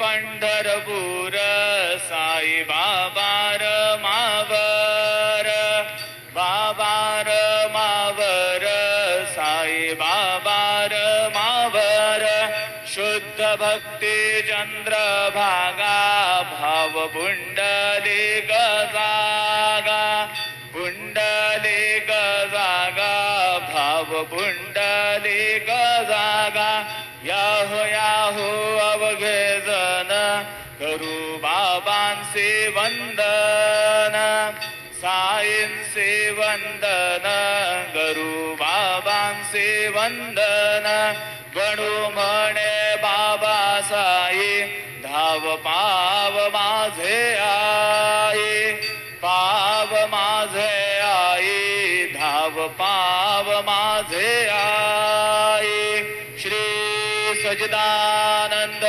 पंढरपूर साई बाबार मावर बाबार मावर साई बाबार मावर शुद्ध भक्ती चंद्रभागा भाव पुंडलिक जागा पुंडलिक जागा भाव पुंडलिक जागा याहो याहो अवघे जन करू बाबांचे वंदन साईंचे वंदन करू बाबांचे वंदन गणू म्हणे बाबा साई धाव पाव माझे आई पाव माझे आई धाव पाव माझे आई श्री सच्चिदानंद